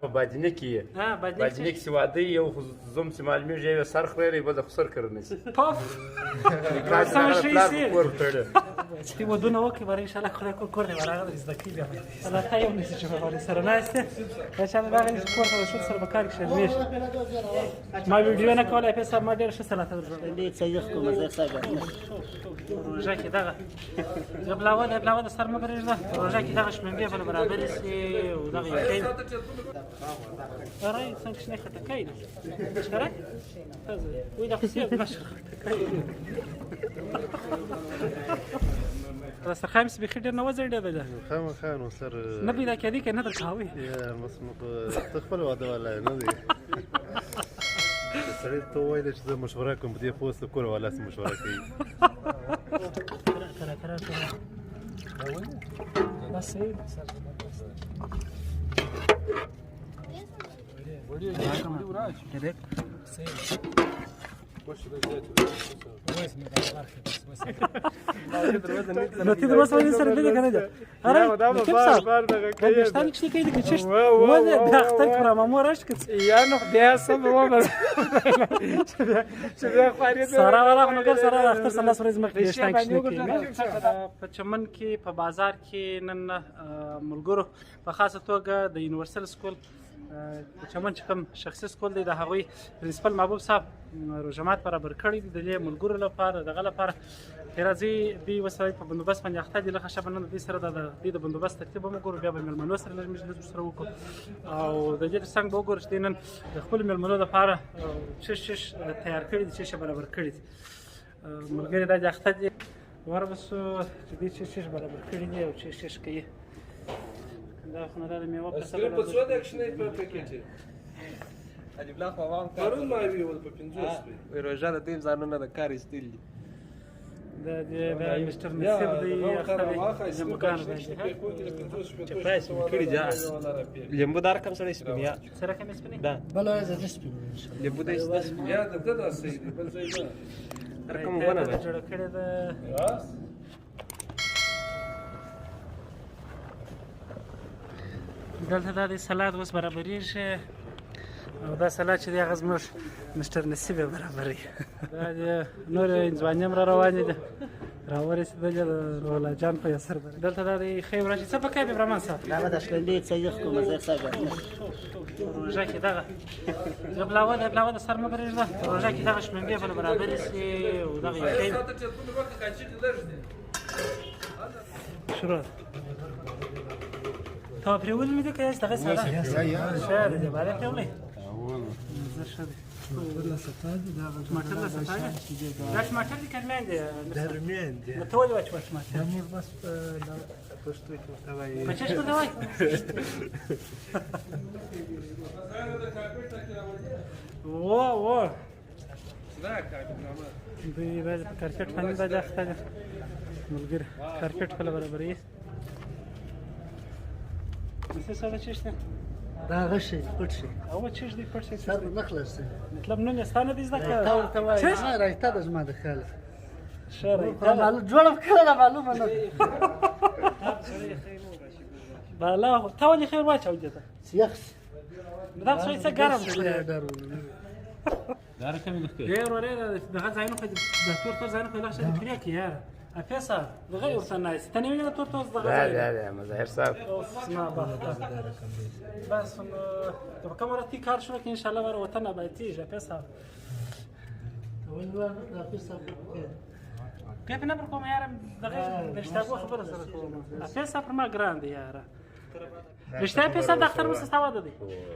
په باجنه کې یې باجنه کې چې واده یو خو زوم چې معلومیږي یو سر خوري بل خو سر کړنی پاف چې ودونه وکړي بر ان شاء الله خدای کور دی ورغه زده کی بیا الله ته یو نشي چې په سره ناشته ان شاء الله باغ کور ته شو سره بکار کې شمیش ما ویډیو نه کوله په سم ما ډیر ښه صلاح ته دې څه کوم زه څنګه روژه کې دغه بلاوه د سر مبرج ده روژه کې دغه شمنګې په برابر سي او دغه یې راي څنګه شنه خټکای ده شرک وې د خصيب مشر خټکای راست خامس بخیر ډیر نه وځي ډیر ده خامخانو سر نه پیدا کېدی کنه در کاوي یا مسمو تخپل واده ولا نه دی سړی ته وایي چې زه مشوره کوم په دې پوسټ کور والا سم مشوره کوي بس نو تی دروازه ولې سره دې کنه ده اره دا بار دغه کوي دستان چې کوي د چشت وله د اختر پر مامورش کړ یا نو بیا سم و چې بیا خاري سره ولا نو ګر سره اختر سره سره زما کې دستان کې په چمن کې په بازار کې نن ملګرو په خاصه توګه د یونیورسال سکول چمن چې کوم شخصي سکول دی د هغوی پرنسپل محبوب صاحب روژمات برابر کړی دي د دې ملګرو لپاره دغه لپاره راځي دوی وسایل په بندوبست باندې اخته دي لکه شبه نن د دې سره د بندوبست ترتیب هم وګورو بیا به مېلمنو سره لږ مجلس سره وکړو او د دې څنګه به وګورو چې نن د خپل مېلمنو لپاره چش تیار کړي دي چش برابر کړي دي ملګري دا د اخته دي وربسو چې دې چش برابر کړي دي او چش کوي دا خو نه د میوه په سبب په څو د اکشنې په پکېټ علي بلا خو وام کار پرون ما وی ول په 50 وي روزه د دې ځانونه د کار استل دي دا مستر نصیب دی اخر زمکان چې پایس کړي ځا لیمبو دار کم سره سپینیا سره کم سپینیا دا بل زه سپینیا لیمبو د سپینیا د سید بل ځای نه رقم ونه جوړ کړی دا دلته د سلاد اوس برابرېږي او دا سلاد چې دی هغه زموږ مستر نصیب برابري دا نور ځواني هم را روانې دي راورسېدلې د رولا جان په یسر دلته دا د خیر راشي څه پکې به برمان صاحب دا د شلندې څه کوم زه څنګه روژه کې دغه بلاوه د سر مبرج ده روژه کې دغه شمنګې په برابر سي او دغه یې شروع تا پریول میده که از دقیقه سالا شاید ده باید پریولی زرشده ماتر لسطاده داش ماتر دی کلمه ده درمیان دی متولی واچ ماتر امور بس پشتوی کوتاوی پچش کوتاوی وا دوی باید کارپیٹ فانی باید اخته ده ملگر کارپیٹ فلا برابری څه سره چشته دا غشي پټ شي او چش دی پټ شي سر نه خلاص مطلب نن ستانه دې زده تا ورته وایي نه راځه د زما د خاله شری معلوم جوړ کړه معلومه نه بالا تا ولې خیر واچو دته سیخ دا څه ګرم دی دا رقم مخکې غیر ورې دغه ځایونه په د تور ځایونه په لښه دی پرې کې یار افیسا دغه ورته ناس تنه ویني تور توس دغه لا لا لا مظاهر صاحب اسمع بس طب كم مرة تي كار شو ان شاء الله ورا وطننا بايتيج افيسا والله افيسا كيف نبركم يا رب دغه نشتاقوا خبر سره افيسا برما جراندي يا رب رشته پیسه دختر مو استواد دي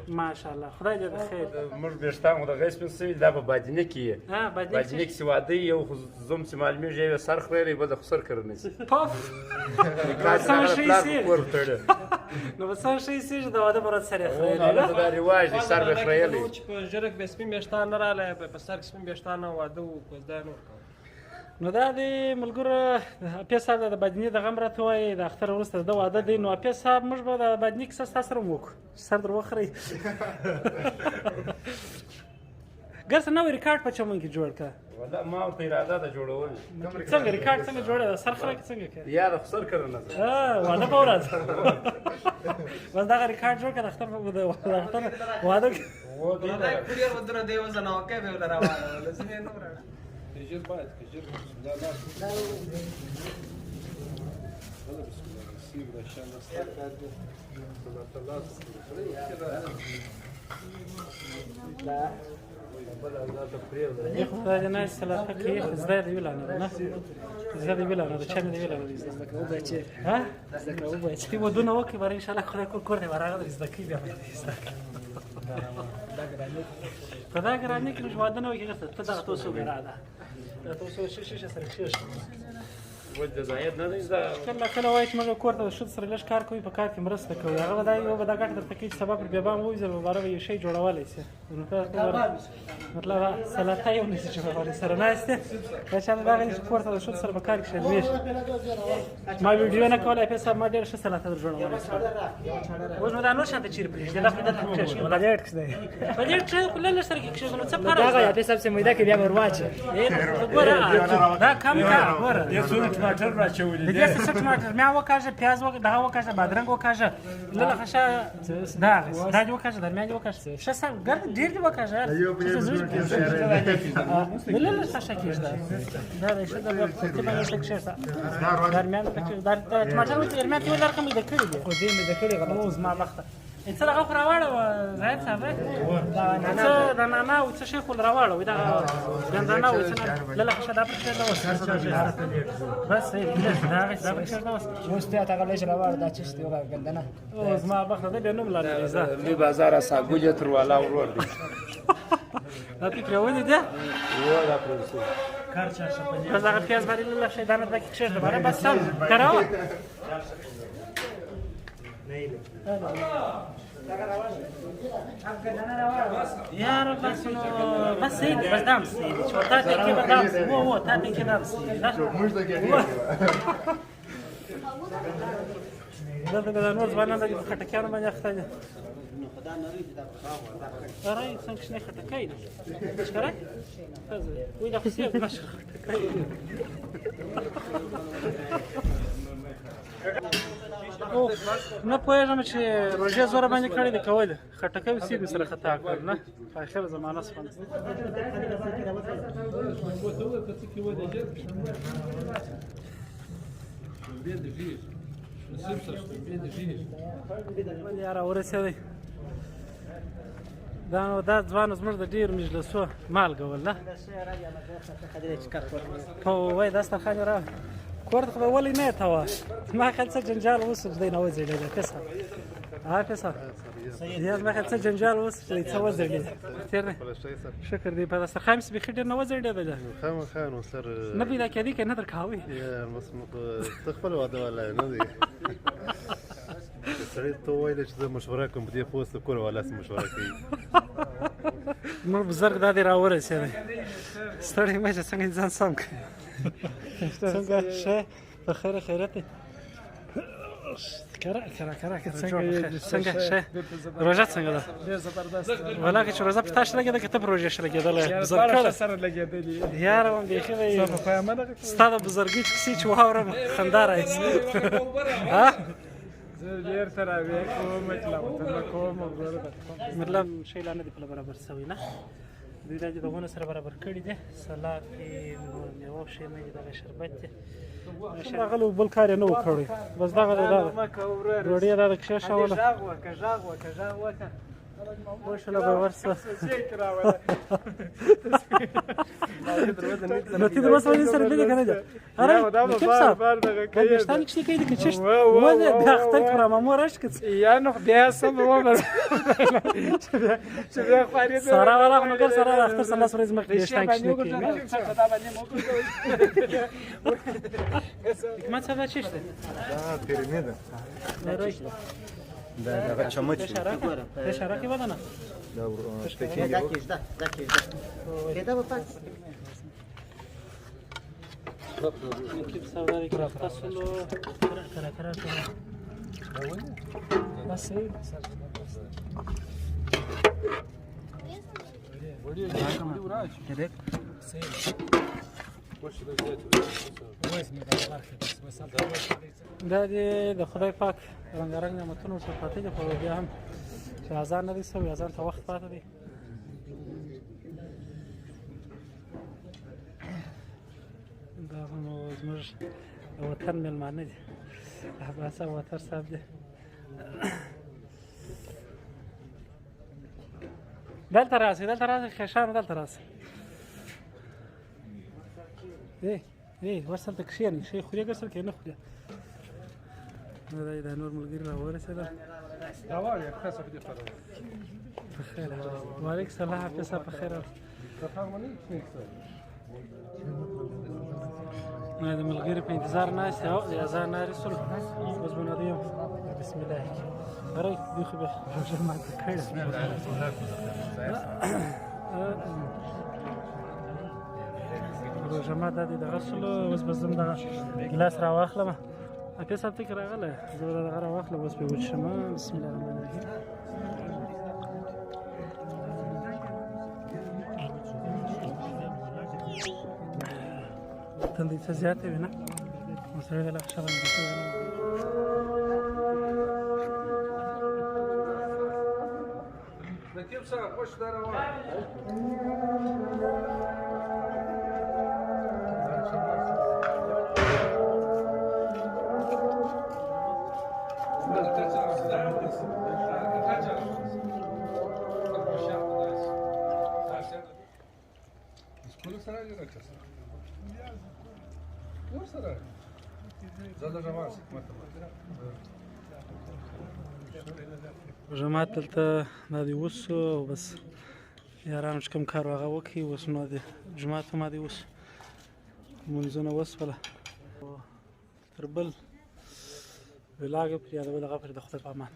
ماشاءالله خدای دې بخیر موږ بهشتام د غیس په سوي دا په باجنه کې باجنه کې واده یو زوم چې معلومیږي یو سر خوري بل خو سر کړنی پاف نو څه شي سي د واده مراد سره خوري دا رواج دي سر به خوري په جرګ به سپین بهشتان نه رااله په سر سپین بهشتان واده وکړ دا نو نو دا د ملګرو پیسه د بدني د غم راته وای د اختر وروسته د واده دی نو پیسه موږ به د بدني کیسه تاسو سره وکړو سر در وخري ګر څه نو ریکارډ په چمن کې جوړ کړه ولا ما په اراده د جوړول څنګه ریکارډ څنګه جوړه سر خره څنګه کړه یا د خسر کړنه واده په ورځ بس دا ریکارډ جوړ کړه اختر په اختر واده کې دا کوریر ودره دی وزن او کې به راوړل لسمه نو راړه كجير بعد كجير لا لا هذا بسم الله نسيب عشان نستعد خدای دې نه سلاته کې زده دی ویل نه زده دی ویل نه چې نه دی ویل نه زده کوو بچي ها زده کوو بچي تی ودونه وکي بار ان شاء الله خدای کور نه ورغه زده کی بیا زده دا ګرانه کې ژوندنه وکي ته دا تاسو ګراده تاسو شش سره شش ولې زاید نه دی دا کله وایي چې موږ کور ته شو سره لږ کار کوي په کار کې مرسته کوي هغه دا یو به دا ګټه درته کوي سبب بیا به مو ځل مبارک یو شی جوړولای شي نو مطلب سلاته یو نشي جوړولای سره نه استه چې دا غلی کور ته شو سره په کار کې شوي ما ویډیو نه کولای په سم ما ډېر ښه سلاته جوړولای اوس نو دا نو شاته چیر پرېږدي دا خو د تکش ولا ډېر څه دی په دې چې کله سره کې نو څه فرق دا یا په سب سے میدا کې بیا ورواچ دا کم کا ور ټماټر راچولې دې څه ټماټر مې وکاژه پیاز وکاژه دا وکاژه بادرنګ وکاژه لاله خشه دا دی وکاژه دا مې وکاژه څه سم ګرد ډیر دی وکاژه لاله خشه کېږي دا څه دا په څه باندې څه کېږي درمیان دا ټماټر مې درمیان ته ورکم دې کړی دی خو دې مې د کړي غنو زما مخته څه هغه خو راوړه زاید صاحب دا نانا او څه شي خو راوړه دا ګندانه او څه لاله خشه دا پرته دا وسه بس دا پرته دا وسه اوس ته تا غلې راوړ دا چې ستو غندنه او زما مخته دې نوم لاره زه می بازار اساګوجه تر والا ورور دی دا فکر ودی ده و دا پروسه کار چا شپه بس هغه پیاز باندې لاله خشه دا نه پکې کښه دا بس سم کراو यार बस नो बस सही बस दाम सही छोटा देखिए दाम वो था देखिए दाम सही ना دا نور ځوانان د خټکیانو باندې اخته دي خدا نری دا راي څنګه شنه خټکای دي ښکاره وي دا خو سیب مشه خټکای نه پوهېږم چې روژې زوره باندې کړې دي کولې خټکی وسیب مې سره خطا کړل نه په آخر زمانه سپن یاره ورسېدی دا ځوان زموږ د ډېرو مجلسو مالګه ول نه هو وایي دا دسترخوان یې راوړ کور ته خو به ولې نه یې تاوه زما خیال څه جنجال اوس چې دی نه وځېدلی پسه پسه یا زما خیال څه جنجال اوس چې دی څه وځېدلی تېر دی شکر دی په دسترخوان پسې بیخي ډېر نه وځېدلی خامخا نو سر نه پیدا کېدی که نه در کاوی ته خپل واده والا نه دی سړی ته وویل چې زه مشوره کوم په دې پوسټ کور والا سره مشوره کوي زموږ بزرګ دا دی راورسېدی ستړی مه شه څنګه ځان سم کړي څنګه ښه په خیر خیرت دی کرا څنګه ښه روژه څنګه ده ډېر زبردست ولاکه چې روژه په تا ښه لګېده که ته په روژې ښه لګېدلی بزرګ سره لګېدلي یاره وم بیخي به ستا د بزرګۍ کیسې چې واورم خندا رایسي زه ډېر تراویح کوم تلاوتونه کوم مطلب شی لا نه دی برابر شوی نه دوی دا چې د ونو سره برابر کړي دي سلاد دي نور میوه شی نه دي دغه شربت دي هغه بل کار یې نه و کړی بس دغه دی دا ډوډۍ یې دا د کښېښوله وشله به ورسه نو تی د مسؤلین سره لیدې که نه ده اره نقیب صاحب دا ویښتان کښې کوي که چشت ولې بیا اختر کړم مو راشي که څه یا نو بیا سم ومر چې بیا خوارې سارا والا خو مګر سارا د اختر سره 10 ورځې مخکې ویښتان کښې نه کوي حکمت صاحب دا چشت دی دا پیرمیده دا چمچ ده شرکی بدنه دا نقیب صاحب دا که رفتاسلو کرا بس صحیح دا د خدای پاک رنګارنګ نعمتونه ورسره پاتې دي، خو بیا هم چې اذان نه دی سوی، اذان ته وخت پاتې دی. دا هم زموږ د وطن مېلمانه دي، عباس ابواتر صاحب دی. دلته راسئ، دلته راسئ خیشانو، دلته راسئ. ورسره کښېنئ، ښې خورې ګرځل کې نه خورې. دا نور ملګري راورسېدل. په خیر. وعلیکم السلام، حافظ صاحب په خیر. د ملګري په انتظار ناست او د اذان نارسول اوس به نادیم بسم الله برای دی خو به روژه ماته کړې روژه ماته د غسل اوس به زم دغه ګلاس راواخلم. حافظ صاحب ته راغله زه به دغه راواخلم اوس به وچشم. بسم الله الرحمن الرحیم. تندې څه زیاتې وي نه نو سړی د لږ شغل دي شوی نه نقیب صاحب خوش در روان جماعت دلته دا دی اوس او بس یارانو چې کوم کار هغه وکړي اوس نو د جماعت هم دی اوس لمونځونه وسوله تر بل ولاګه پرې یادول هغه پرې د خدای په امان.